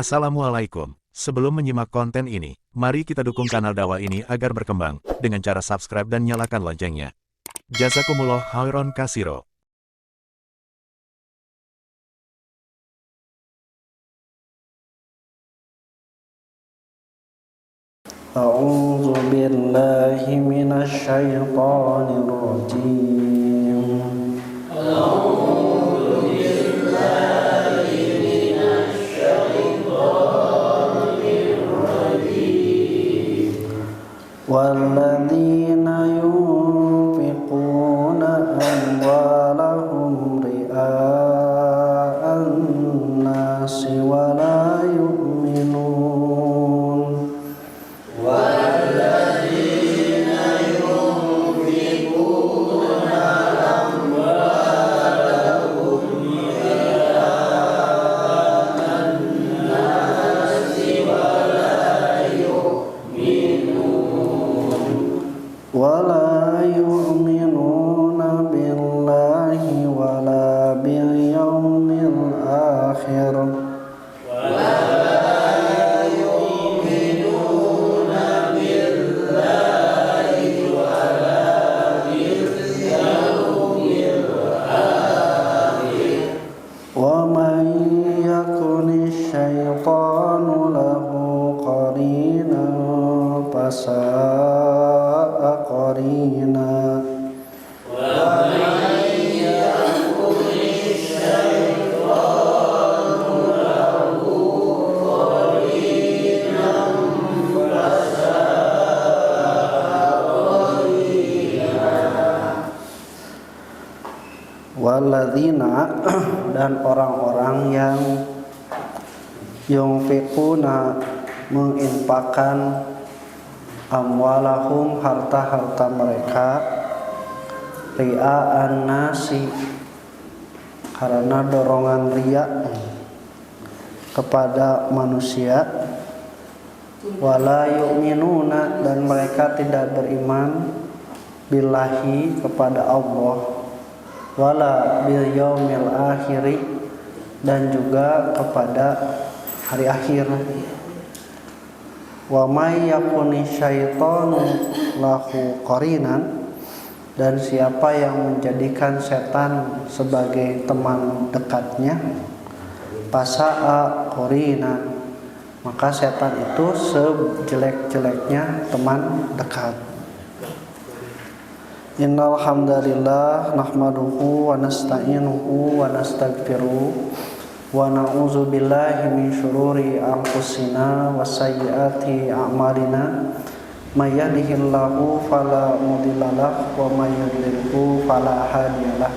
Assalamualaikum. Sebelum menyimak konten ini, mari kita dukung kanal dakwah ini agar berkembang dengan cara subscribe dan nyalakan loncengnya. Jazakumullah khairan kasiro. A'udzu billahi minasy syaithanir rajim. Walladzina yunfiquna amwalahum ria'an nasi wa la yu'minun. ولا يؤمنون بالله ولا باليوم الآخر ومن يكن الشيطان له قرينا فساء قرينا. Walladzina dan orang-orang yang yunfiquna menginfakkan amwalahum harta-harta mereka ria'an nasi karena dorongan riya kepada manusia, wala yu'minuna dan mereka tidak beriman billahi kepada Allah, wala bil yaumil akhiri dan juga kepada hari akhir. Wa may yakuni syaitanu lahu qarinan dan siapa yang menjadikan setan sebagai teman dekatnya, pasa'a qarinan maka setan itu sejelek-jeleknya teman dekat. Innal hamdalillah nahmaduhu wa nasta'inuhu wa nastaghfiruh wa na'udzu billahi min syururi anfusina wa sayyiati a'malina. May yahdihillahu fala mudhillalah wa may yudlilhu fala hadiyalah.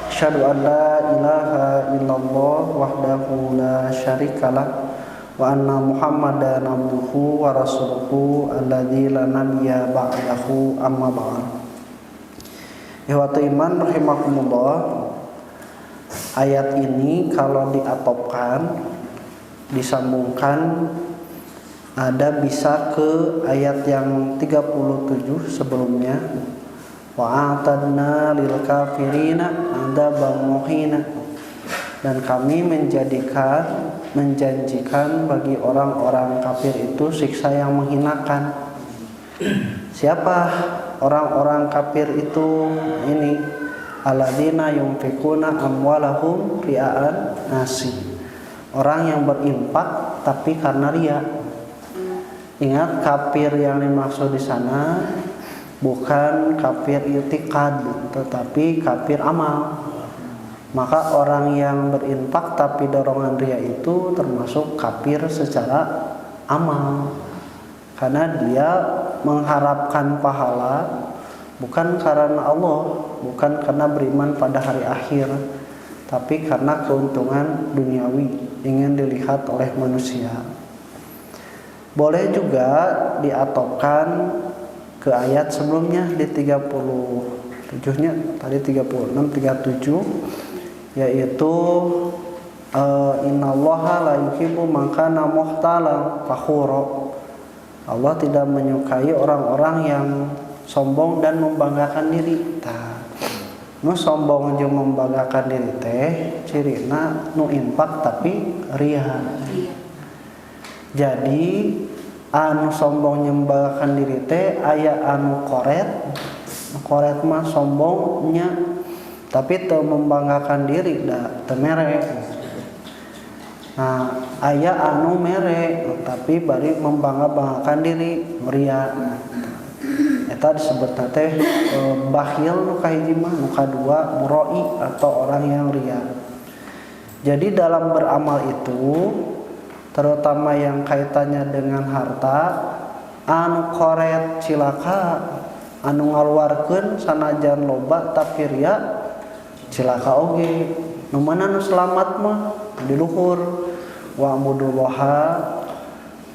Asyhadu an la ilaha illallah wahdahu la syarikalah wa anna muhammadan abduhu wa rasuluhu alladzi la nabiyya ba'dahu amma ba'd. Ihwatu iman rahimakumullah, ayat ini kalau diatopkan, disambungkan, ada bisa ke ayat yang 37 sebelumnya. Wa a'tadna lil kafirina adzaban muhina, dan kami menjanjikan bagi orang-orang kafir itu siksa yang menghinakan. Siapa orang-orang kafir itu? Ini alladzina yunfikuna amwalahum ria'an nasi, orang yang berinfak tapi karena riya. Ingat, kafir yang dimaksud di sana bukan kafir i'tiqad tetapi kafir amal. Maka orang yang berinfak tapi dorongan riya itu termasuk kafir secara amal, karena dia mengharapkan pahala bukan karena Allah, bukan karena beriman pada hari akhir, tapi karena keuntungan duniawi ingin dilihat oleh manusia. Boleh juga diatopkan ke ayat sebelumnya di 37-nya, tadi 36, 37, yaitu innallaha la yuhibbu man kana mukhtalan fakhura. Allah tidak menyukai orang-orang yang sombong dan membanggakan diri. Nu sombong jeung membanggakan diri teh cirina nu infak tapi ria. Jadi anu sombong nyembahkan diri teh aya anu koret mah sombongnya tapi teu membanggakan diri teu mere. Nah aya anu mere tapi bari membangga-banggakan diri ria. Eta disebut teh bakhil nu kahiji mah, nu kadua muroi atau orang yang ria. Jadi dalam beramal itu terutama yang kaitannya dengan harta anu koret cilaka, anu ngaluarkeun sanajan loba tapi ria cilaka oge. Nu mana nu selamat mah di luhur wa mudullaha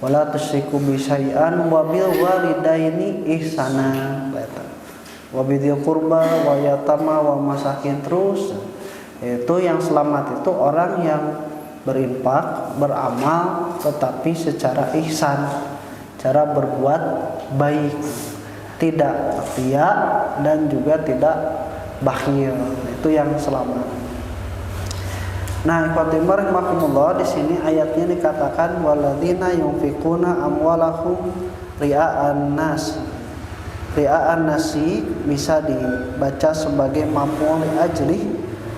wala tusyriku bi syai'an wa bil walidaini ihsana wa bidzil qurba wa yatama wa masakin. Terus itu yang selamat itu orang yang berinfak, beramal tetapi secara ihsan, cara berbuat baik, tidak ria dan juga tidak bakhil. Itu yang selamat. Nah, ikhwatul rahimakumullah, di sini ayatnya dikatakan walladzina yunfiquna amwalahum ria'an nas. Ria'an nasi bisa dibaca sebagai maf'ul li ajli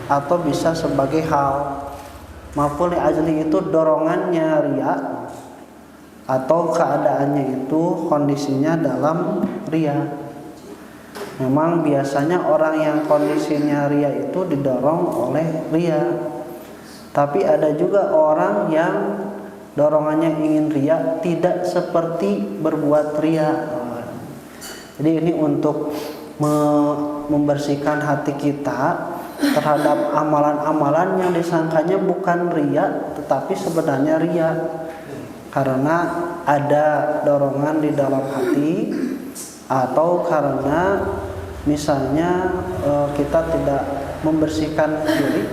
atau bisa sebagai hal. Maf'ul li ajli itu dorongannya ria atau keadaannya itu kondisinya dalam ria. Memang biasanya orang yang kondisinya ria itu didorong oleh ria. Tapi ada juga orang yang dorongannya ingin ria tidak seperti berbuat ria. Jadi ini untuk membersihkan hati kita terhadap amalan-amalan yang disangkanya bukan ria tetapi sebenarnya ria. Karena ada dorongan di dalam hati atau karena misalnya kita tidak membersihkan diri,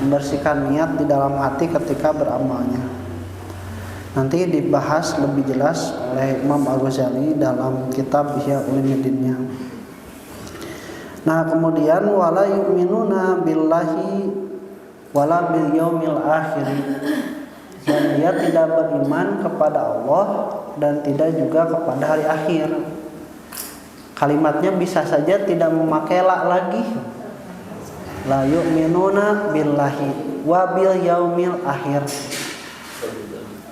membersihkan niat di dalam hati ketika beramalnya. Nanti dibahas lebih jelas oleh Imam Al-Ghazali dalam kitab Ihya Ulumuddinnya. Nah, kemudian wala yu'minuna billahi wala bil yaumil akhir. Dan dia tidak beriman kepada Allah dan tidak juga kepada hari akhir. Kalimatnya bisa saja tidak memakai la lagi. La yu'minuna billahi wa bil yaumil akhir.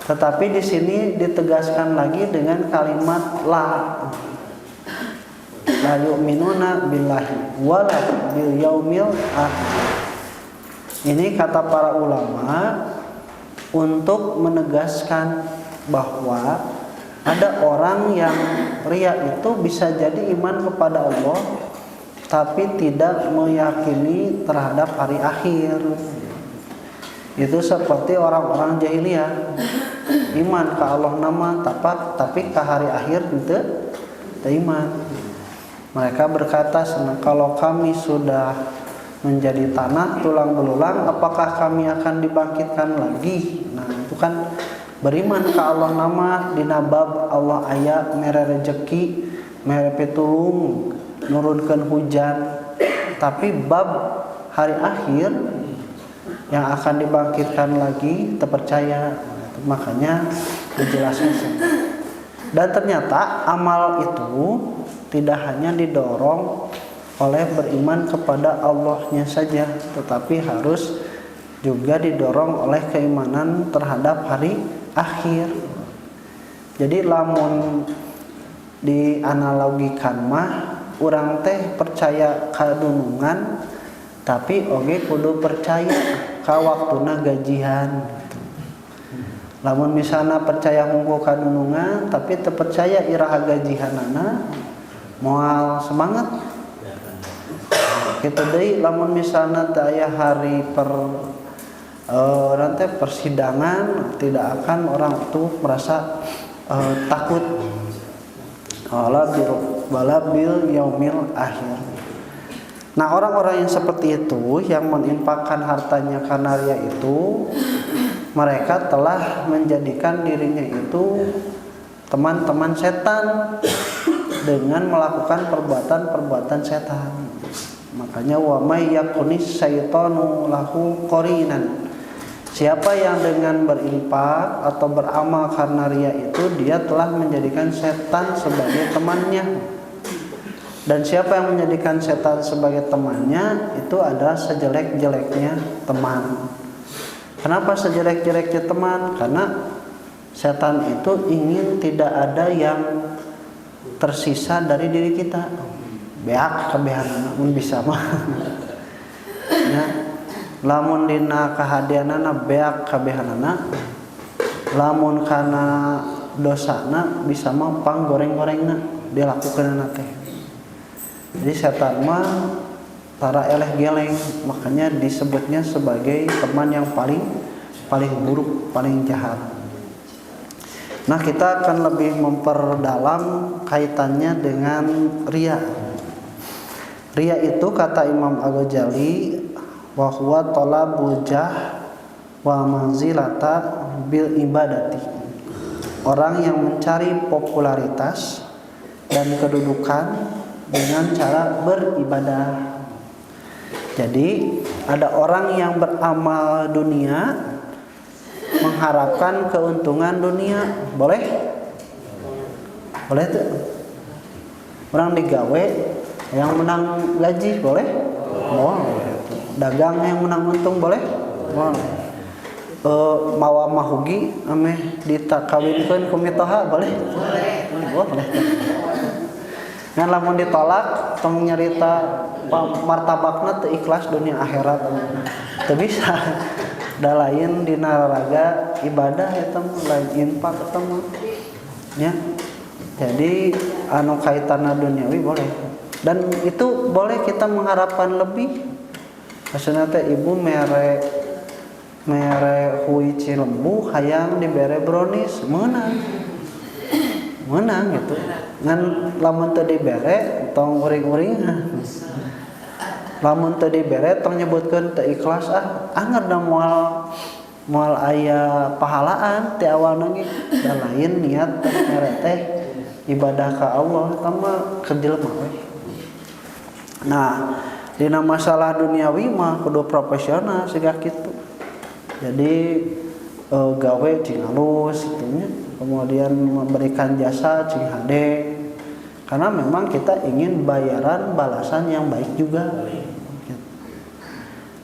Tetapi di sini ditegaskan lagi dengan kalimat la. La yu'minuna billahi wa la bil yaumil akhir. Ini kata para ulama untuk menegaskan bahwa ada orang yang ria itu bisa jadi iman kepada Allah tapi tidak meyakini terhadap hari akhir. Itu seperti orang-orang jahiliyah, iman ke Allah nama tapi ke hari akhir itu iman. Mereka berkata, kalau kami sudah menjadi tanah tulang belulang, apakah kami akan dibangkitkan lagi? Nah, itu kan beriman ke Allah nama dina bab Allah aya mere rezeki, mere pitulung, nurunkan hujan. Tapi bab hari akhir yang akan dibangkitkan lagi terpercaya. Makanya dijelaskan. Dan ternyata amal itu tidak hanya didorong oleh beriman kepada Allahnya saja, tetapi harus juga didorong oleh keimanan terhadap hari akhir. Jadi lamun dianalogikan mah urang teh percaya kadunungan tapi oge kudu percaya ka waktuna gajihan. Lamun misalna percaya hungkul kadunungan tapi teu percaya iraha gajihanana moal semangat. Kitu deui lamun misalna teu aya hari nanti persidangan, tidak akan orang itu merasa takut. Wala bil yaumil akhir. Nah, orang-orang yang seperti itu yang menginfakkan hartanya karena ria itu, mereka telah menjadikan dirinya itu teman-teman setan dengan melakukan perbuatan-perbuatan setan. Makanya wa may yakunis syaitanu lahu qorinan. Siapa yang dengan berinfak atau beramal karena ria itu, dia telah menjadikan setan sebagai temannya. Dan siapa yang menjadikan setan sebagai temannya, itu adalah sejelek-jeleknya teman. Kenapa sejelek-jeleknya teman? Karena setan itu ingin tidak ada yang tersisa dari diri kita. Beak kabehanana mun bisa mah. Ya. Lamun dina kahadianana beak kabehanana, lamun kana dosana bisa mah panggoreng-gorengna dilakukeunana teh. Jadi setan mah tara eleh geleng, makanya disebutnya sebagai teman yang paling buruk, paling jahat. Nah, kita akan lebih memperdalam kaitannya dengan riya. Riya itu kata Imam Al-Ghazali, wa huwa talabul jah wa manzilata bil ibadati. Orang yang mencari popularitas dan kedudukan dengan cara beribadah. Jadi ada orang yang beramal dunia mengharapkan keuntungan dunia, boleh? Boleh tuh. Orang digawe yang menang gaji, boleh? Boleh. Dagang yang menang untung, boleh? Boleh. Mawa mahugi ameh ditakawinkeun ku mitoha, boleh? Boleh. Ngan lamun ditolak tong nyarita martabakna teu ikhlas dunia akhirat. Teu bisa. Da lain dina raga ibadah eta lain infak eta mah. Ya. Jadi anu kaitanna duniawi boleh. Dan itu boleh kita mengharapkan lebih. Maksudna teh ibu mere huici lembu hayang dibere brownies menang gitu. Ngan lamun teu dibere tong uring-uringan. Lamun teu dibere tong nyebutkeun teu ikhlas anger da moal aya pahalaan ti awalna ge. Da lain niat teh ibadah ka Allah tama kejelema we. Nah, dina masalah duniawi mah kudu profesional siga kitu. Jadi gawe cing alus gitu nya. Kemudian memberikan jasa cing hade. Karena memang kita ingin bayaran balasan yang baik juga.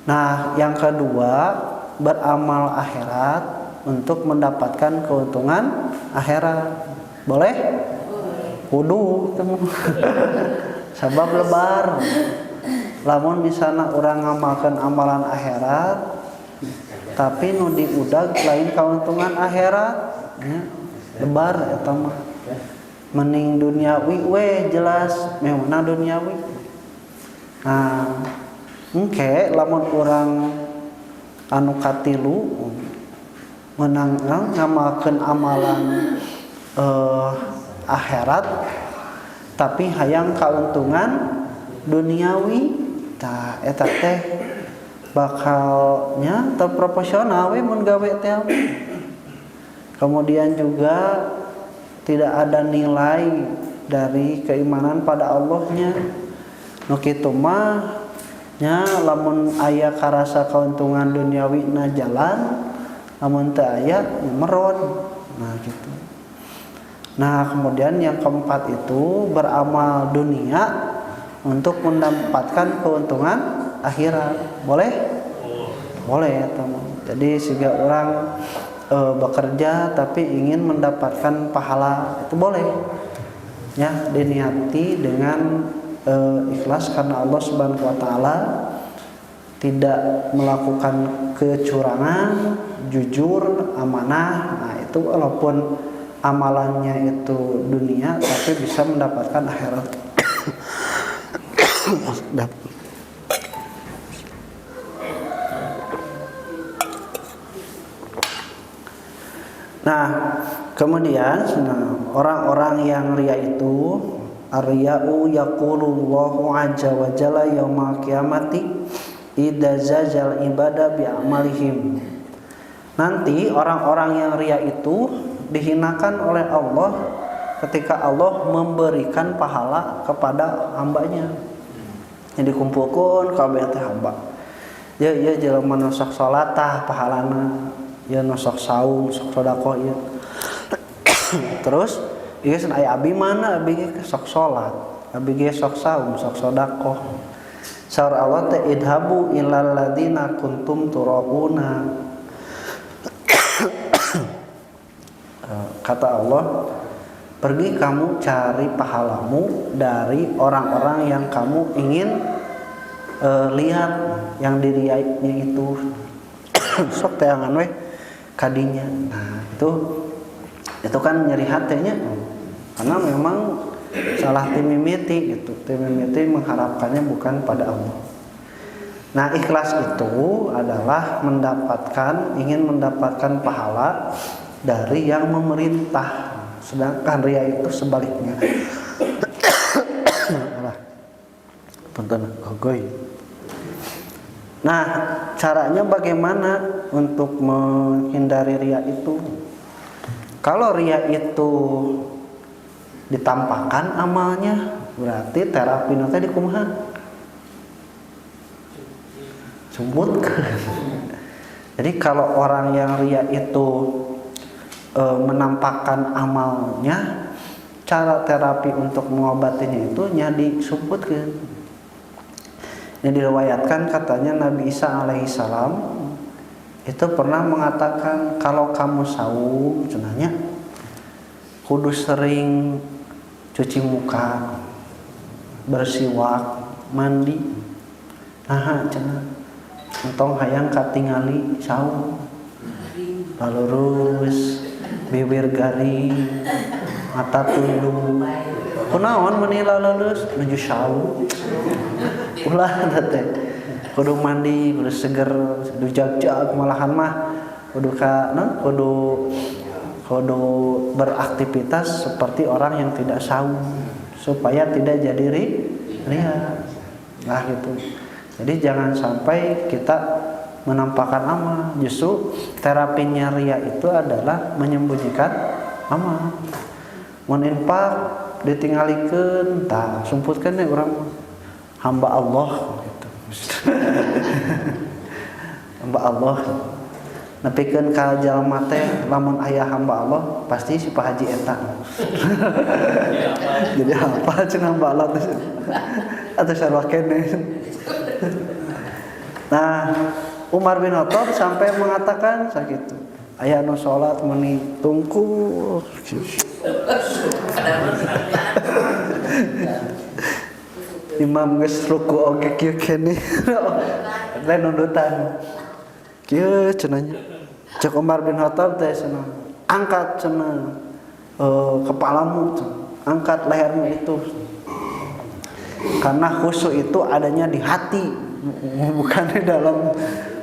Nah, yang kedua, beramal akhirat untuk mendapatkan keuntungan akhirat. Boleh? Kudu temu. Sabab lebar. Lamun misalna urang ngamalkeun amalan akhirat tapi nu diudag lain keuntungan akhirat, ya, lebar eta mah. Mending duniawi we jelas mehuna duniawi. Nah, engke lamun urang anu katilu menang ngamalkeun amalan akhirat tapi hayang kauntungan duniawi, tah eta teh bakalnya terproporsional we mun gawe teh. Kemudian juga tidak ada nilai dari keimanan pada Allahnya. Nu kitu mah nya lamun aya karasa kauntungan duniawi na jalan, lamun teu aya meron. Nah gitu. Nah, kemudian yang keempat itu beramal dunia untuk mendapatkan keuntungan akhirat. Boleh? Boleh ya teman. Jadi jika orang bekerja tapi ingin mendapatkan pahala, itu boleh. Ya, diniati dengan ikhlas karena Allah Subhanahu wa taala, tidak melakukan kecurangan, jujur, amanah. Nah, itu walaupun amalannya itu dunia tapi bisa mendapatkan akhirat. Nah, kemudian orang-orang yang riya itu ar-riya'u yaqulullahu azza wa jalla yaumal qiyamati idza zajal ibadah bi amalihim. Nanti orang-orang yang riya itu dihinakan oleh Allah ketika Allah memberikan pahala kepada hambanya. Yang dikumpulkan kabeh teh hamba. Ya jelema nu sok salat tah pahalana, ya nu sok saum, sok sedekah ieu. Terus ieu san aya abdi mana abdi ge sok salat, abdi ge sok saum, sok sedekah. Saur Allah teh idhabu ilal ladzina kuntum turabuna. Kata Allah, pergi kamu cari pahalamu dari orang-orang yang kamu ingin lihat yang diriainya itu. Sok teangan we kadinya. Nah, itu kan nyeri hatinya. Karena memang salah timimiti gitu. Timimiti mengharapkannya bukan pada Allah. Nah, ikhlas itu adalah ingin mendapatkan pahala dari yang memerintah. Sedangkan ria itu sebaliknya. Punten gogoy. Nah, caranya bagaimana untuk menghindari ria itu? Kalau ria itu ditampakkan amalnya, berarti terapi nanti dikumaha? Sumputkeun. Jadi kalau orang yang ria itu menampakkan amalnya, cara terapi untuk mengobatinya itu nyadi sumputkeun. Yang diriwayatkan katanya Nabi Isa alaihissalam itu pernah mengatakan kalau kamu saum cenanya kudu sering cuci muka, bersiwak, mandi. Nah, cenah entong hayang katingali saum. Lurus, bibir garing, mata tunduk. Kunaon meuni lulus menuju saum. Ulah teh. Kudu mandi, kudu seger, kudu jag-jag malahan mah kudu kudu beraktivitas seperti orang yang tidak saum supaya tidak jadi ria. Nah gitu. Jadi jangan sampai kita menampakkan amal. Justru terapinya ria itu adalah menyembunyikan amal. Mun infak ditinggalikeun tah sumputkeun we urang hamba Allah gitu. Hamba Allah. Nepikeun ka jalma teh lamun aya hamba Allah pasti si Pak Haji eta. Jadi apa cenah hamba Allah teh? Atau sarua kene. Nah, Umar bin Khattab sampai mengatakan sakitu. Aya nu salat meuni tungku. Imam geus ruku oge kieu keneh. Lain nundutan. Kieu cenanya. Cek Umar bin Khattab teh cenah. Angkat cenah kepalamu, angkat lehermu itu. Karena khusyuk itu adanya di hati, bukan di dalam,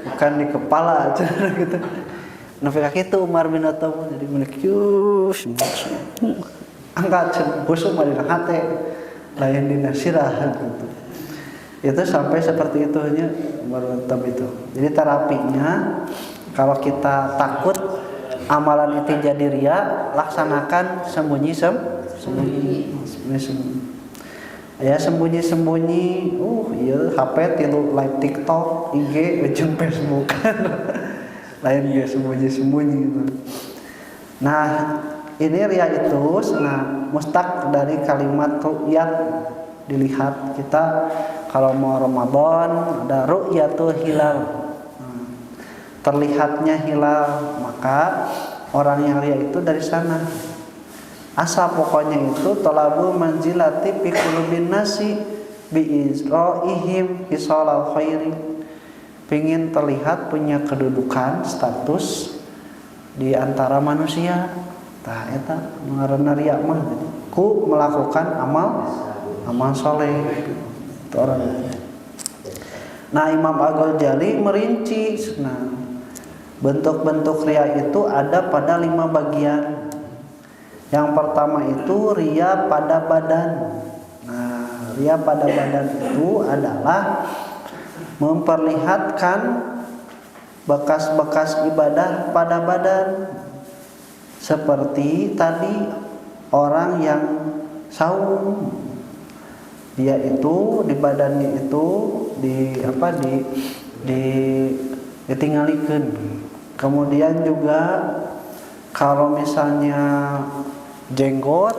bukan di kepala cenah gitu. Nah, kitu Umar bin Khattab jadi menekius. Angkat khusyuk mah di hati. Lain di sirah gitu. Itu sampai seperti itu nya Umar itu. Jadi terapinya kalau kita takut amalan itu jadi ria, laksanakan sembunyi. Ya sembunyi. Iya HP tilu live TikTok, IG, jeung Facebook. Lain dia sembunyi gitu. Nah, ini ria itu mustaq dari kalimat ru'yat, dilihat. Kita kalau mau Ramadan ada ru'yatul hilal, terlihatnya hilal, maka orang yang ria itu dari sana. Asal pokoknya itu talabu manzilati fi qulubin nasi bi izra'ihim hisalal khairi. Pengin terlihat punya kedudukan, status di antara manusia. Tah eta ngaranna ria mah ku melakukan amal soleh itu orang. Nah, Imam Al-Ghazali merinci, nah bentuk-bentuk ria itu ada pada 5 bagian. Yang pertama itu ria pada badan. Nah, ria pada badan itu adalah memperlihatkan bekas-bekas ibadah pada badan. Seperti tadi orang yang saum, dia itu di badannya itu ditingalikeun. Kemudian juga kalau misalnya jenggot,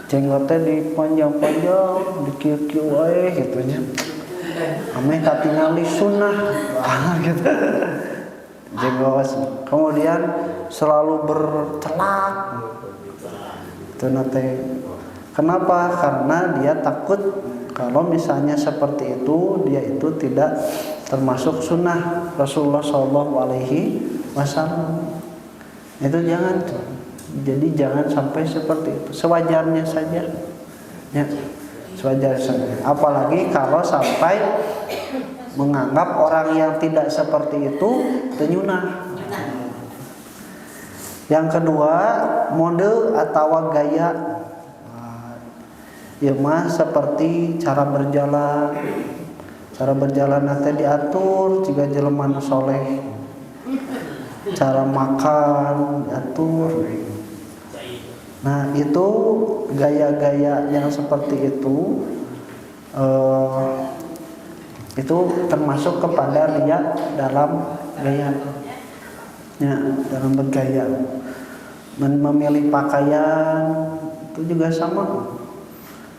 jenggotnya dipanjang-panjang, dikieu-kieu wae gitu nya. Ameh katingali sunnah gitu. Jenggot. Kemudian selalu bercelak. Itu nate. Kenapa? Karena dia takut kalau misalnya seperti itu, dia itu tidak termasuk sunnah Rasulullah SAW. Itu jangan. Jadi jangan sampai seperti itu. Sewajarnya saja. Ya, sewajarnya saja. Apalagi kalau sampai menganggap orang yang tidak seperti itu tenyunah. Yang kedua, mode atau gaya. Ya mah seperti cara berjalan. Cara berjalan nanti diatur jika jelema nu soleh. Cara makan diatur. Nah, itu gaya-gaya yang seperti itu termasuk kepada riya dalam gaya. Ya, dalam bergaya. Memilih pakaian itu juga sama.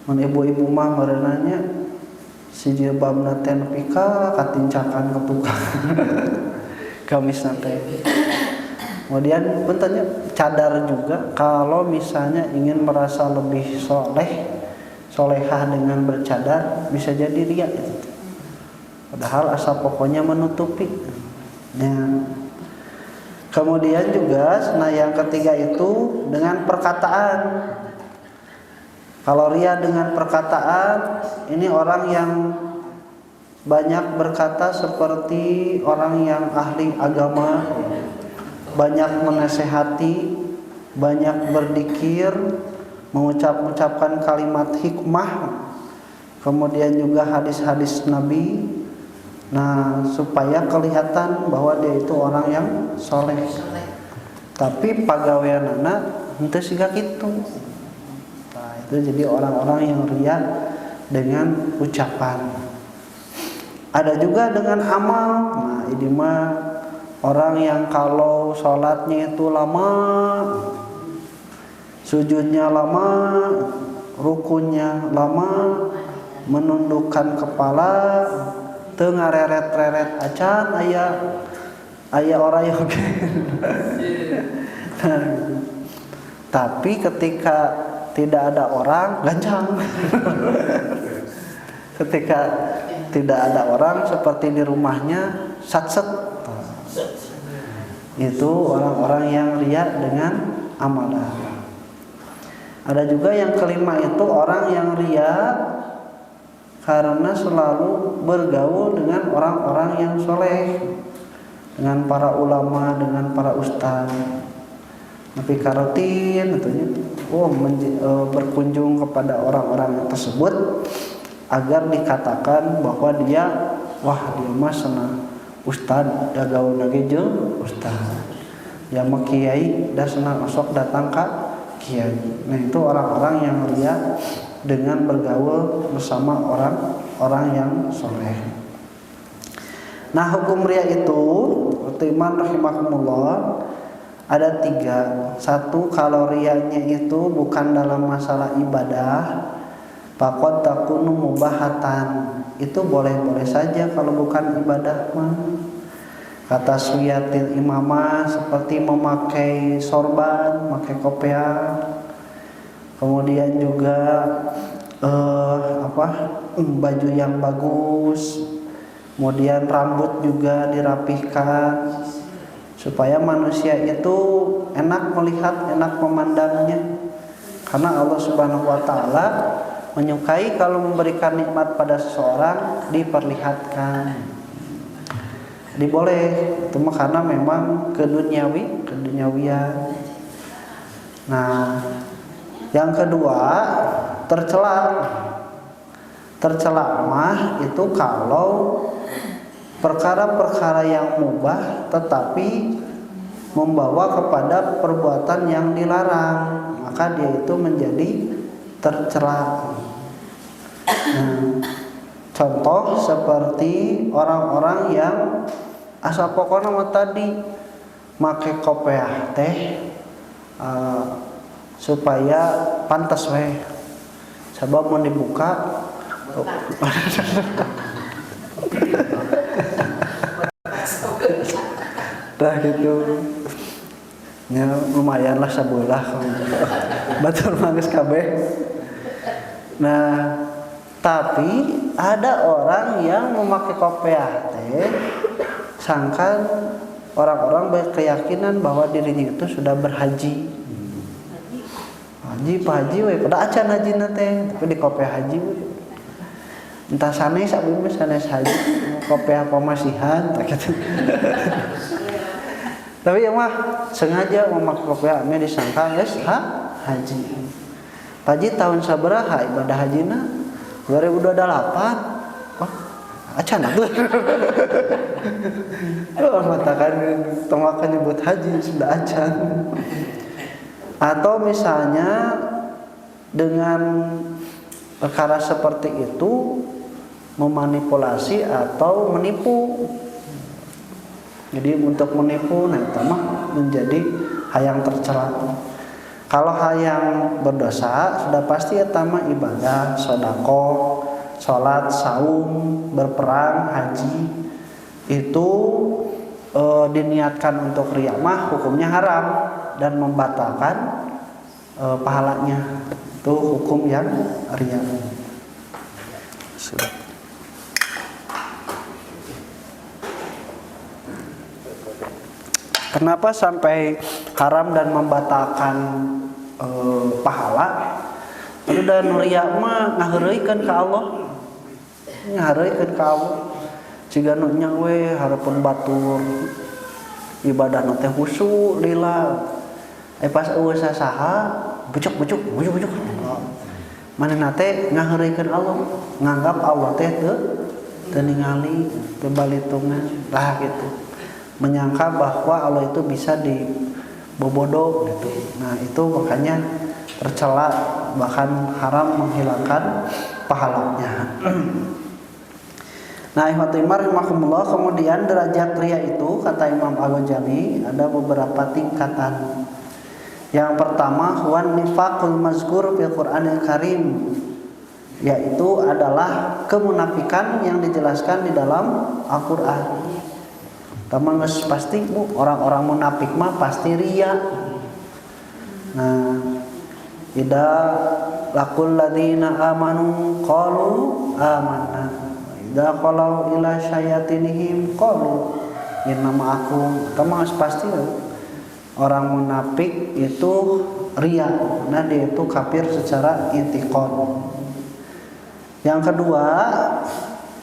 Mun ibu-ibu mah merenanya si jilbabna teh nepi ka katincakan ke tukang. Gamis teh. Kemudian bertanya cadar juga kalau misalnya ingin merasa lebih solehah dengan bercadar bisa jadi riya itu. Padahal asal pokoknya menutupi. Ya. Kemudian juga yang ketiga itu dengan perkataan. Kalau riya dengan perkataan, ini orang yang banyak berkata seperti orang yang ahli agama, banyak menasehati, banyak berzikir, mengucapkan kalimat hikmah, kemudian juga hadis-hadis Nabi. Nah, supaya kelihatan bahwa dia itu orang yang soleh. Tapi pagaweanana henteu siga kitu. Itu jadi orang-orang yang riya dengan ucapan. Ada juga dengan amal. Nah, ini mah orang yang kalau sholatnya itu lama, sujudnya lama, rukunnya lama, menundukkan kepala, teu ngareret-reret acan aya orang yang tapi ketika tidak ada orang gancang. Ketika tidak ada orang seperti di rumahnya satset. Itu orang-orang yang riya dengan amalan. Ada juga yang kelima itu orang yang riya karena selalu bergaul dengan orang-orang yang soleh, dengan para ulama, dengan para ustaz. Tapi karotin katanya, berkunjung kepada orang-orang tersebut agar dikatakan bahwa dia mah senang ustad, da gaul lagi jeung ustad. Dia mah kiai, da senang sok datang ka kiai. Nah, itu orang-orang yang riya dengan bergaul bersama orang-orang yang soleh. Nah, hukum riya itu, iman rahimakumullah, ada 3. 1, kalau riyanya itu bukan dalam masalah ibadah, faqad takunu mubahatan. Itu boleh-boleh saja kalau bukan ibadah mah. Kata suyatil imamah seperti memakai sorban, memakai kopiah. Kemudian juga baju yang bagus. Kemudian rambut juga dirapihkan supaya manusia itu enak melihat, enak memandangnya. Karena Allah Subhanahu wa taala menyukai kalau memberikan nikmat pada seseorang diperlihatkan. Diboleh, itu mah karena memang keduniawian. Nah, yang kedua, tercela mah itu kalau perkara-perkara yang mubah tetapi membawa kepada perbuatan yang dilarang, maka dia itu menjadi tercela. Nah, Contoh seperti orang-orang yang asa pokokna mah tadi make kopiah teh supaya pantas we. Sabab mau dibuka dah gitu. Ya lumayan lah sabulah batur mangges kabeh. Nah, tapi ada orang yang memakai kopiah teh sangkan orang-orang berkeyakinan bahwa dirinya itu sudah berhaji. Haji Pak Haji we pada acan haji teh tapi di kopiah haji we. Entah sanes abi mah sanes haji kopiah pemasihan tak gitu. Tapi ya mah sengaja memakai kopiah ame disangka geus haji. Haji tahun sabaraha ibadah hajina? 2028. Wah, acan atuh. Oh, matakan temakan nyebut haji sudah acan. Atau misalnya dengan perkara seperti itu memanipulasi atau menipu. Jadi untuk menipu nah itu mah menjadi hayang tercela. Kalau hayang berdosa sudah pasti eta mah ibadah, sedekah, salat, saum, berperang, haji itu diniatkan untuk riya mah hukumnya haram dan membatalkan pahalanya. Itu hukum yang riya. Sudah. Kenapa sampai haram dan membatalkan pahala? Itu dan riya mah ngaheureuikeun ka Allah. Ngaheureuikeun ka Allah. Ciga nu nya we hareupeun batur ibadah na teh khusyuk lillah. Pas eueuh saha bucuk. Manehna teh ngaheureuikeun Allah, nganggap Allah teh teu ningali, teu balitungan. Lah gitu. Menyangka bahwa Allah itu bisa dibobodo gitu. Nah, itu makanya tercela bahkan haram menghilangkan pahalanya. Nah, ikhwatimar rahimakumullah, kemudian derajat riya itu kata Imam Al-Ghazali ada beberapa tingkatan. Yang pertama huwan nifaqul mazkur fil Qur'anil Karim, yaitu adalah kemunafikan yang dijelaskan di dalam Al-Qur'an. Tamang pasti bu, orang-orang munafik mah pasti riya. Nah, idza laqul ladzina amanu qalu amanna. Idza qalu ila syayatinihim qalu inna ma'akum. Tamang pasti orang munafik itu riya. Nah, dia itu kafir secara i'tiqad. Yang kedua,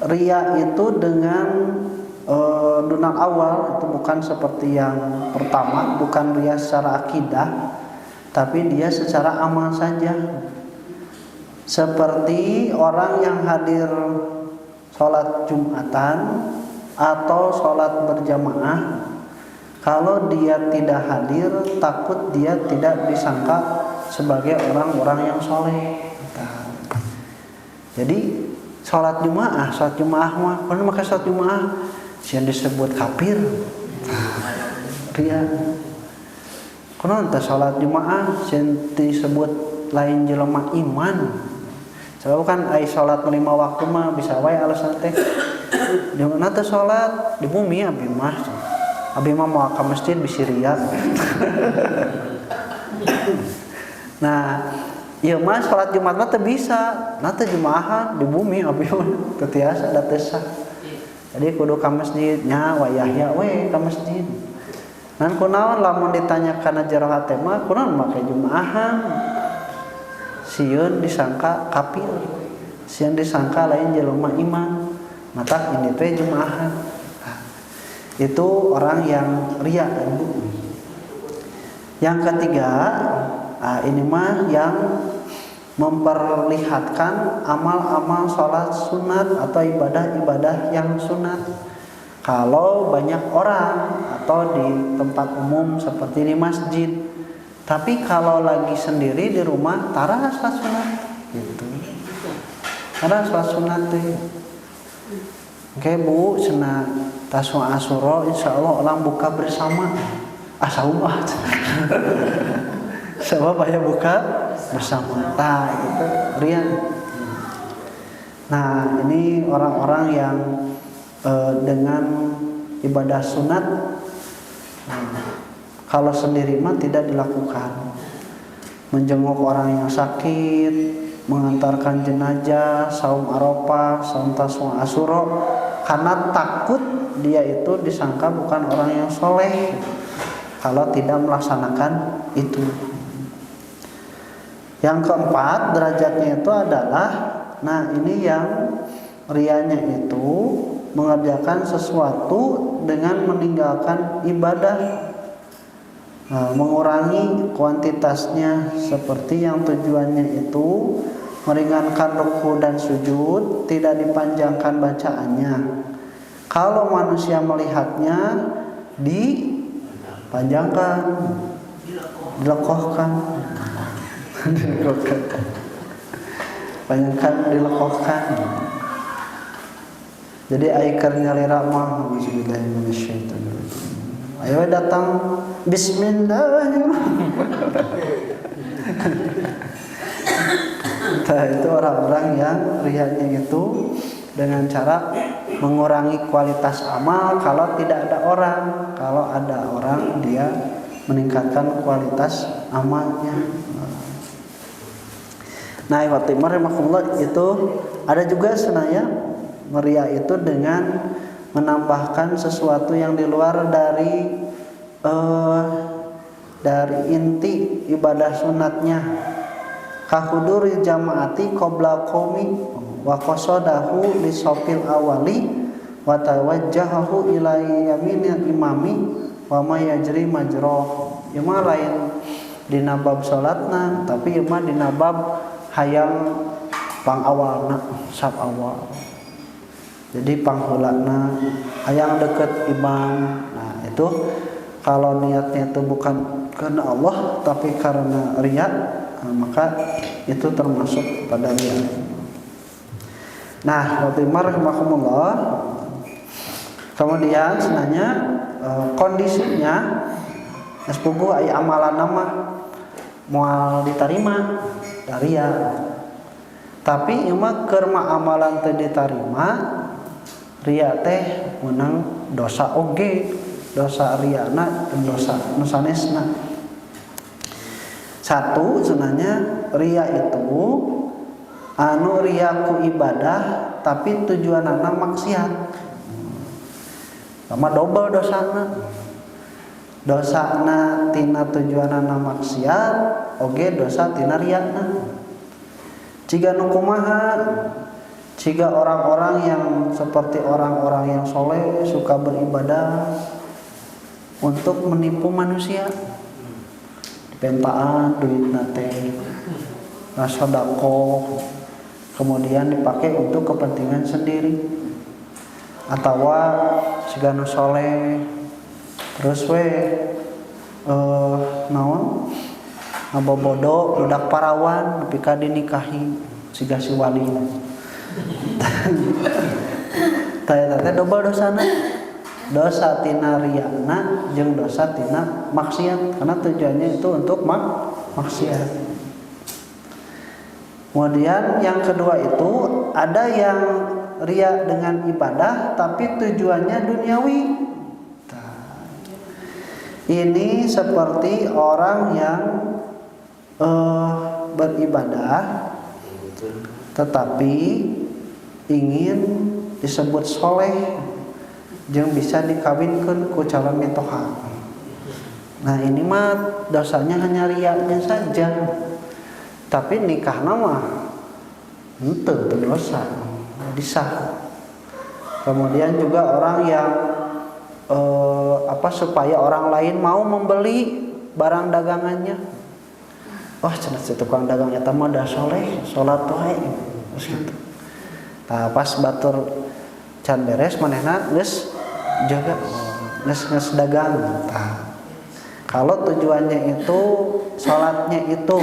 riya itu dengan dunal awal, itu bukan seperti yang pertama, bukan riya secara akidah, tapi dia secara amal saja. Seperti orang yang hadir sholat Jumatan atau sholat berjamaah, kalau dia tidak hadir, takut dia tidak disangka sebagai orang-orang yang soleh. Jadi sholat Jumaah mah, karena maka sholat Jumaah yang disebut kafir, ria. Karena entah sholat Jumaah yang disebut lain jelema iman. Sebab kan ai sholat 5 waktu mah bisa wae alasan teh. Di mana teh sholat di bumi abi mah. Abi mah mau ke masjid bisi ria. Nah, ieu mah sholat Jumat mah teu bisa. Nah teh Jumaahan di bumi abi mah teu tiasa da teu sah. Jadi kudu ka masjid nya wayahya we ka masjid. Nan kunaon lamun ditanya kana jero hate mah kunaon make Jumaahan? Sieun disangka kafir. Sieun disangka lain jelema iman. Mata ini teh Jumaahan. Itu orang yang riya. Yang ketiga, ini mah yang memperlihatkan amal-amal sholat sunat atau ibadah-ibadah yang sunat. Kalau banyak orang atau di tempat umum seperti di masjid. Tapi kalau lagi sendiri di rumah, tara sholat sunat gitu. Tara sholat sunat tuh. Oke Bu, cina taswa asuro insya Allah orang buka bersama. Saum sebab banyak buka bersama. Nah gitu, rian. Nah ini orang-orang yang dengan ibadah sunat, kalau sendiri mah tidak dilakukan. Menjenguk orang yang sakit, mengantarkan jenazah, saum Arafah, saum taswa asuro, karena takut dia itu disangka bukan orang yang soleh kalau tidak melaksanakan itu. Yang keempat derajatnya itu adalah, nah ini yang rianya itu mengerjakan sesuatu dengan meninggalkan ibadah, mengurangi kuantitasnya, seperti yang tujuannya itu meringankan ruku dan sujud, tidak dipanjangkan bacaannya. Kalau manusia melihatnya dipanjangkan, dilekohkan, panjangkan, dilekohkan. Jadi aikernya lira mah bismillahirrahmanirrahim. Ayo datang bismillahirrahmanirrahim. Nah, itu orang-orang yang riaknya itu dengan cara mengurangi kualitas amal kalau tidak ada orang. Kalau ada orang dia meningkatkan kualitas amalnya. Nah, Ibu Timur rahimahullah itu ada juga senaya meria itu dengan menambahkan sesuatu yang di luar dari inti ibadah sunatnya. Kahuduri jamaati qabla qaumi wa qasadahu li safil awali wa tawajjahahu ila yaminil imami wa ma yajri majra. Ieu mah lain dina bab salatna, tapi ieu mah dina bab hayang pangawalna, sab awal. Jadi pangheulana hayang deket imam. Nah, itu kalau niatnya itu bukan karena Allah tapi karena riya, maka itu termasuk pada riya. Nah, Fatimah rahimahumullah. Kemudian sebenarnya kondisinya sepugu aya amalan nama moal diterima dari riya. Tapi ieu mah keur amalan teu diterima, riya teh menang dosa oge, dosa riyana dan dosa nu sanesna. Satu sebenarnya riya itu anu riyaku ibadah tapi tujuanana maksiat. Sama double dosana. Dosana tina tujuanana maksiat, oge dosa tina riyana. Jika nu kumaha, jika orang-orang yang seperti orang-orang yang soleh suka beribadah untuk menipu manusia, pentaan duit nate, sedekah, kemudian dipakai untuk kepentingan sendiri, atau jika nu soleh terus naon ngabobodo budak parawan pika dinikahi siga si wali. Tah double dosana. Dosa tina riyana jeung dosa tina maksiat, karena tujuannya itu untuk maksiat. Kemudian yang kedua itu ada yang riya dengan ibadah tapi tujuannya duniawi. Ini seperti orang yang beribadah tetapi ingin disebut soleh jeung bisa dikawinkeun ku calon mitoha. Nah ini mah dosanya hanya riyanya saja, tapi nikahna mah henteu dosa, disah. Kemudian juga orang yang supaya orang lain mau membeli barang dagangannya. Wah, cenah si tukang dagang eta mah da soleh, salat wae. Terus gitu. Nah, pas batur can beres manehna geus jaga geus dagang. Nah, kalau tujuannya itu salatnya itu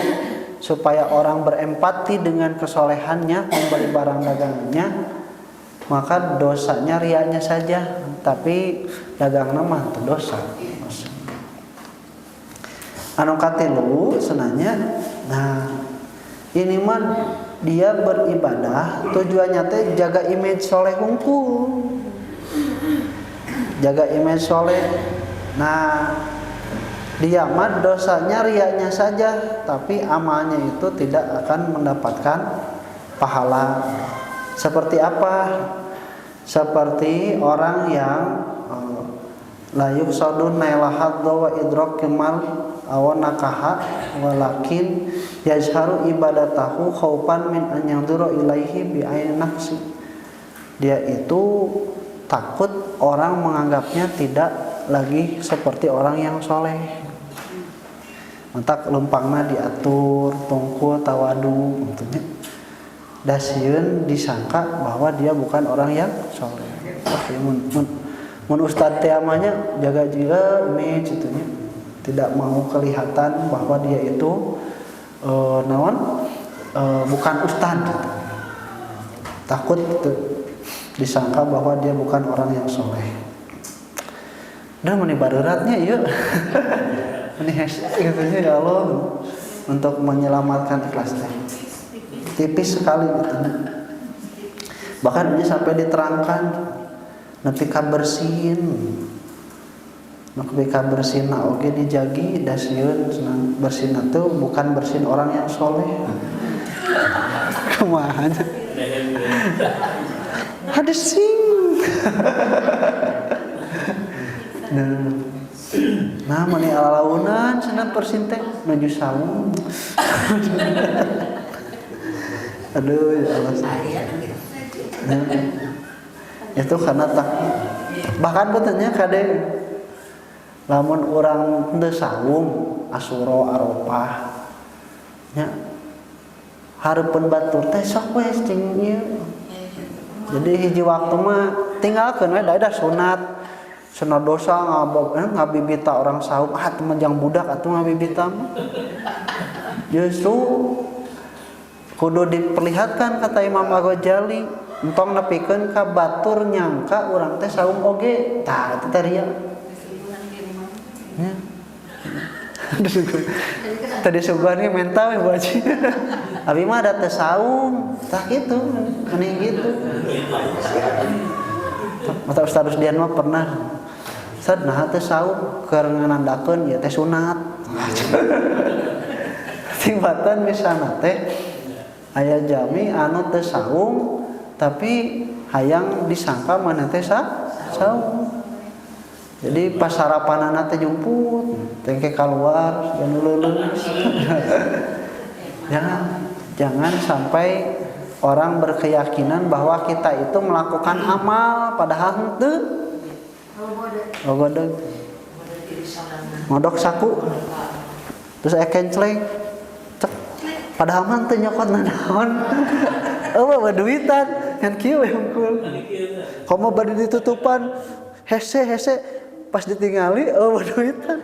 supaya orang berempati dengan kesolehannya membeli barang dagangannya, maka dosanya riaknya saja, tapi dagangna mah teu dosa. Anu katilu senanya, nah ini mah dia beribadah tujuannya teh jaga image soleh hungkul, jaga image soleh. Nah dia mah dosanya riaknya saja, tapi amalnya itu tidak akan mendapatkan pahala. Seperti apa? Seperti orang yang la yuqsadun nailahad wa idrak kemal awanakaha walakin yazharu ibadatahu khaufan min an yanzura ilaihi bi ainin nafsi. Dia itu takut orang menganggapnya tidak lagi seperti orang yang soleh. Mantak lempangna diatur, tungkul, tawadu, tentunya. Dasieun disangka bahwa dia bukan orang yang soleh. Oke, mun ustad teh amanya jaga juga image itunya. Tidak mau kelihatan bahwa dia itu bukan ustad. Takut disangka bahwa dia bukan orang yang soleh. Dan meni baruratnya yuk. Meni hashtag gitu ya Allah untuk menyelamatkan ikhlas teh. Tipis sekali gitu. Bahkan ini sampai diterangkan nepi ka bersin. Nepi ka bersin oge dijagi dasieun bersin itu bukan bersin orang yang soleh. Kumaha? Hadis sing. Nah, mani alalaunan cenah bersin teh nuju saung. Aduh ya Allah. Nah, itu karena takut. Bahkan betulnya kade lamun orang teu saum Asyura Arafah nya hareupeun batur teh sok we cing ieu. Jadi hiji waktu mah tinggalkeun we da sunat. Cenah dosa ngabibita orang saum temenjang budak atuh ngabibita mah. Justru kudu diperlihatkan kata Imam Al-Ghazali entong nepikeun ka batur nyangka urang teh saum oge tah eta teh ria. Tadi suguhan ge mental we Bu Haji. Abi mah ada teh saum tah kitu mending gitu. Mata Ustaz Rusdian mah pernah Ustaz nah teh saum keur nganandakeun ieu teh sunat. Tibatan misalna teh aya jami anu teu saum tapi hayang disangka mana teh saum. Jadi pas sarapanana teh jumput, tengke keluar dan lulus. Jangan sampai orang berkeyakinan bahwa kita itu melakukan amal padahal henteu. Logodeg. Ngodok saku. Terus ekenceleng. Padahal mah teu nyokotna naon. Eueuh baduitan ngan kieu we hungkul. Komo bade ditutupan hese pas ditingali eueuh baduitan.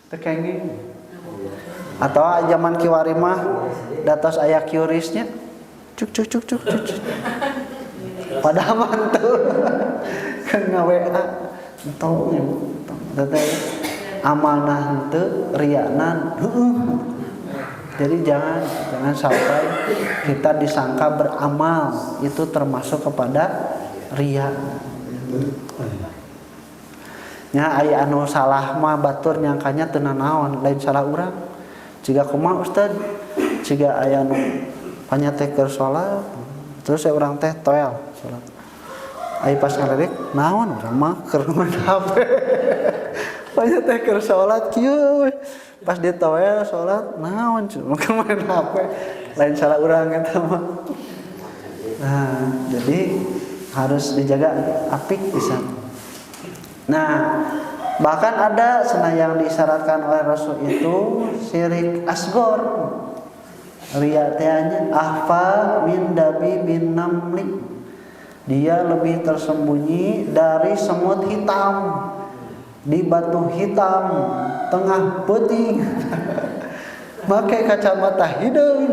Teu kenging. Atau zaman kiwari mah datos aya QRIS-nya. Cuk. Padahal mah teu. Kan nga-WA entong teh amanah henteu riana heueuh. Jadi jangan sampai kita disangka beramal itu termasuk kepada riya. Nya aya anu salah mah batur nyangkanya teu nanaon lain salah urang. Jiga kumaha Ustad? Jiga aya anu panyate keur salat terus urang teh toel salat. Ai pas ngaledek naon urang mah keur main HP. Panyate keur salat kieu pas dia toel salat naon cuma main HP lain salah urang eta mah. Nah, jadi harus dijaga apik pisan. Nah, bahkan ada yang disyaratkan oleh Rasul itu syirik asghar. Riya teh ahfa min dabi bin namli. Dia lebih tersembunyi dari semut hitam di batu hitam tengah peuting. Pakai kacamata hidung.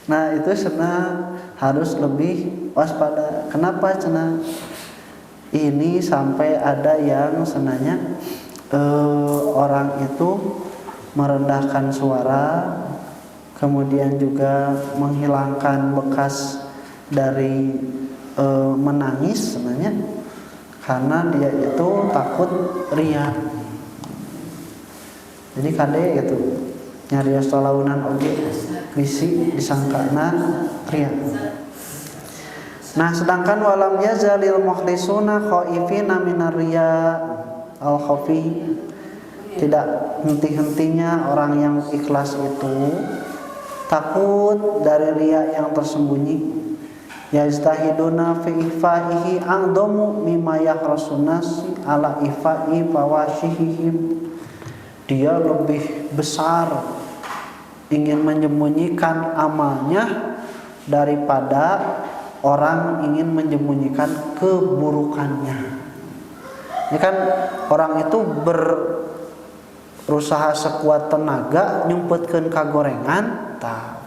Nah, itu harus lebih waspada. Kenapa cenah? Ini sampai ada yang senanya orang itu merendahkan suara, kemudian juga menghilangkan bekas dari menangis sebenarnya, karena dia itu takut ria. Jadi kade gitu nyarios talaunan oge bisi disangkana ria. Nah, sedangkan walam yazalil mukhlisuna khaifina minar riya al khafi, tidak henti-hentinya orang yang ikhlas itu takut dari riya yang tersembunyi. Yastahiduna fi ifaihi a'damu mimma yakhrasunasi ala ifai fawashihim. Dia lebih besar ingin menyembunyikan amalnya daripada orang ingin menyembunyikan keburukannya. Ini kan orang itu berusaha sekuat tenaga nyumpetkeun kagorengan, tah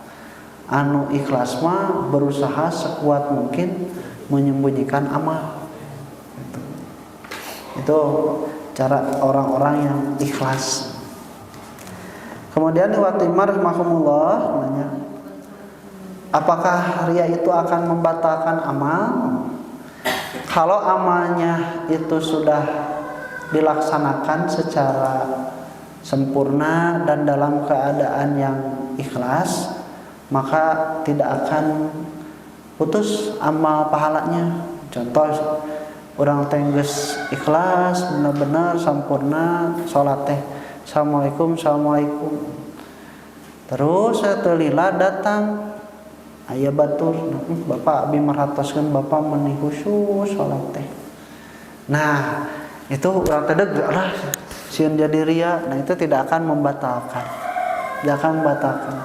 anu ikhlas mah berusaha sekuat mungkin menyembunyikan amal. Itu cara orang-orang yang ikhlas. Kemudian Watimar rahimahumullah nanya, apakah ria itu akan membatalkan amal? Kalau amalnya itu sudah dilaksanakan secara sempurna dan dalam keadaan yang ikhlas, maka tidak akan putus amal pahalanya. Contoh, orang tengges ikhlas benar-benar sempurna salat teh, assalamualaikum assalamualaikum, terus setelila datang aya batur, bapak abi merhatoskeun bapak meuni khusyuk salat teh. Nah, itu urang teh deug lah sieun jadi ria. Nah, itu tidak akan membatalkan. Tidak akan membatalkan.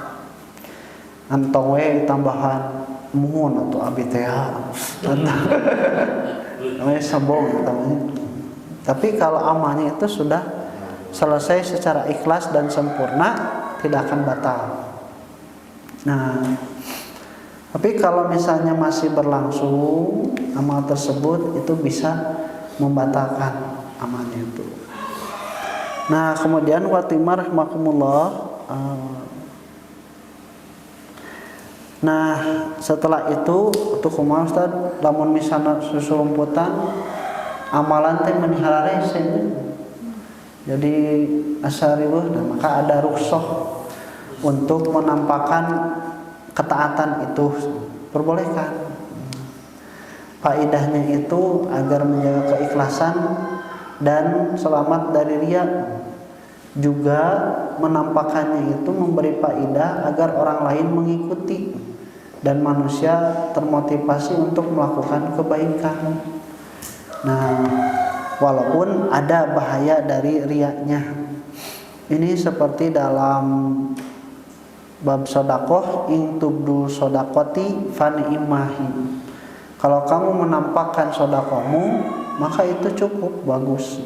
Antong we tambahan muhun atau abi teh. Namanya sombong namanya. Tapi kalau amalnya itu sudah selesai secara ikhlas dan sempurna, tidak akan batal. Nah, tapi kalau misalnya masih berlangsung amal tersebut, itu bisa membatalkan amalnya itu. Nah, kemudian Watimar rahimahumullah, nah setelah itu tuh kumaha Ustaz, lamun misalnya susurumputan amalan teh menihara rese, jadi asariweuh, nah maka ada rukhsah untuk menampakkan ketaatan itu, perbolehkan. Faedahnya itu agar menjaga keikhlasan dan selamat dari riya. Juga menampakkannya itu memberi faedah agar orang lain mengikuti dan manusia termotivasi untuk melakukan kebaikan. Nah, walaupun ada bahaya dari riyanya. Ini seperti dalam bab sodakoh, ing tubdu sodakoti fani'imahi. Kalau kamu menampakkan sodakohmu, maka itu cukup bagus.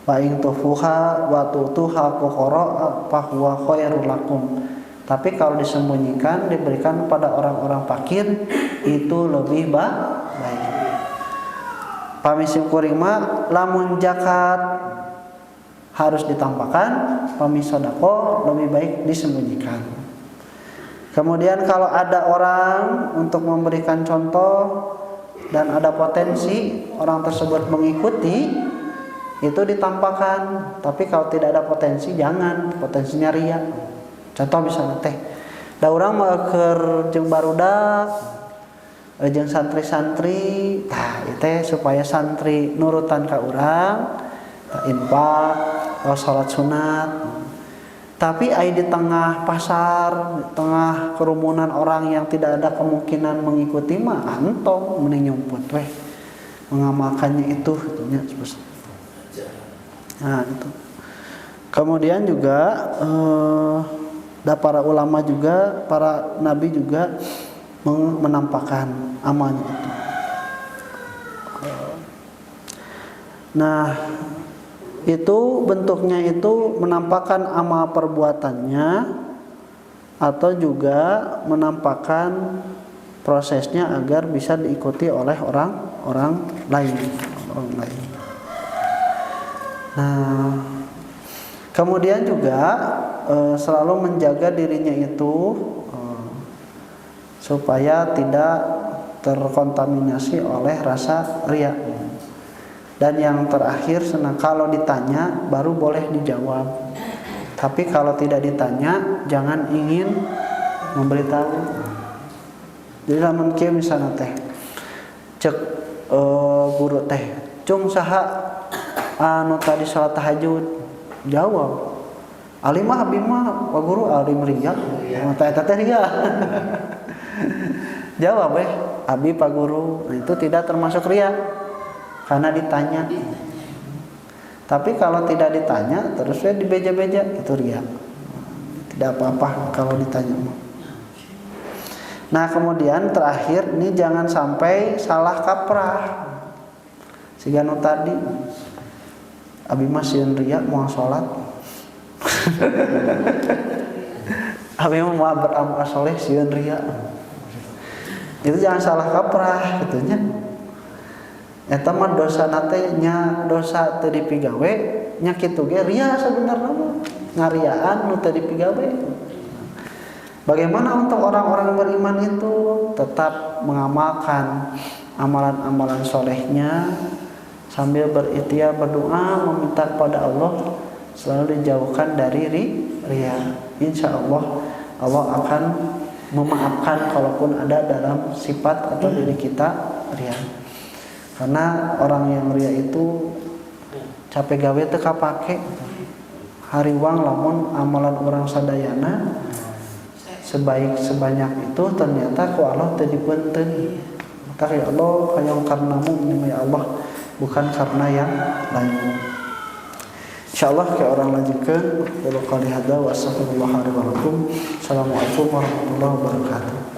Wa ing tufuha wa tutuha fuqara fa huwa khairul lakum. Tapi kalau disembunyikan, diberikan kepada orang-orang fakir, itu lebih baik. Pamisim kurima lamun zakat harus ditampakkan, pamis sedekah lebih baik disembunyikan. Kemudian kalau ada orang untuk memberikan contoh dan ada potensi orang tersebut mengikuti, itu ditampakkan. Tapi kalau tidak ada potensi, jangan, potensinya ria. Contoh misalnya teh, da urang mah keur jeung barudak, jeung santri-santri, tah teh supaya santri nurutan ka urang, infak, salat sunat. Tapi ai di tengah pasar, di tengah kerumunan orang yang tidak ada kemungkinan mengikuti mah antong mending nyumput weh mengamalkannya itu nya. Nah, itu. Kemudian juga para ulama juga, para nabi juga menampakkan amalnya itu. Nah, itu bentuknya itu menampakkan amal perbuatannya atau juga menampakkan prosesnya agar bisa diikuti oleh orang lain. Nah, kemudian juga selalu menjaga dirinya itu supaya tidak terkontaminasi oleh rasa riya. Dan yang terakhir, kalau ditanya baru boleh dijawab. Tapi kalau tidak ditanya, jangan ingin memberitahu. Jadi lamun kieu misalnya teh, cek guru teh, cung saha anu tadi salat tahajud, jawab. Alimah abi mah wa guru alim riya. Tah eta teh riya. Jawab abi pak guru. Nah, itu tidak termasuk riya karena ditanya. Tapi kalau tidak ditanya terus dibeja-beja, itu riya. Tidak apa-apa kalau ditanya. Nah, kemudian terakhir ini jangan sampai salah kaprah. Siga nu tadi abi mah sieun riya moal salat. Abi mah beramal soleh sieun riya. Itu jangan salah kaprah gitu nya. Eta mah dosa nate nya dosa teu dipigawe nya kitu ge ria sabenerna mah. Ngariaan nu teu dipigawe. Bagaimana untuk orang-orang beriman itu tetap mengamalkan amalan-amalan solehnya sambil berikhtiar berdoa meminta kepada Allah selalu dijauhkan dari riya. Insya Allah Allah akan memaafkan kalaupun ada dalam sifat atau diri kita riya. Karena orang yang riya itu capek gawe teu kapake. Hariwang lamun amalan orang sadayana sebanyak itu ternyata ku Allah teu dipunten. Maka ya Allah hayang karenamu ya Allah, bukan karena yang lain. Insyaallah ke orang lanjutkeun qul qouli hadza wa astaghfirullah li wa lakum. Assalamualaikum warahmatullahi wabarakatuh.